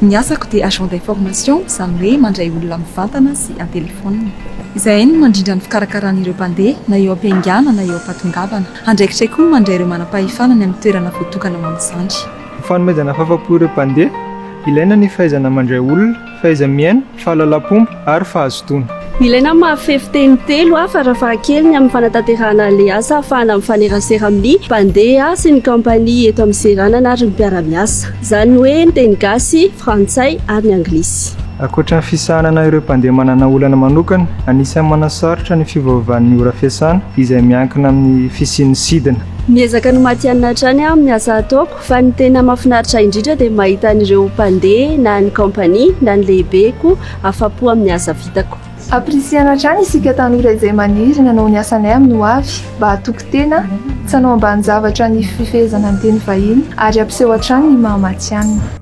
Ny asako dia agent d'information, izany hoe mandray olona mivantana sy an-telefônina. Izahay no mandrindra ny fikarakaran'ireo mpandeha na eo am-piangana na eo am-patongavana. Andraikitray koa mandray ireo manam-pahefanany amin'ny toerana voatokana ho amin'izany. Fanomezana fahafa-po ireo mpandeha, ilaina ny fahaizana mandray olona, fahaiza-miaina, fahalalam-pomba ary fahazotoana. Ilaina mahafehy fiteny telo farafahakeliny amin'ny fanatanterahana ilay asa ahafahana mifanerasera amin'ny mpandeha sy ny kampania eto amin'ny seranana ary ny mpiara-miasa. Izany hoe ny teny gasy, frantsay ary ny anglisy. Ankoatra ny fisahanana ireo mpandeha manana olana manokana, anisan'ny manasarotra ny fiovaovan'ny ora fiasana izay miankina amin'ny fisian'ny sidina. Miezaka no matianina hatrany amin'ny asa ataoko, fa ny tena mahafinaritra indrindra dia mahita an'ireo mpandeha na ny kampania na ny lehibeko afa-po amin'ny asa vitako. Aprisiana hatrany isika tanora izay maniry nanao ny asanay amin'ny ho avy mba hatoky tena, tsy hanao ambany zavatra ny fifehezana ny teny vahiny ary ampiseho hatrany ny maha matianina.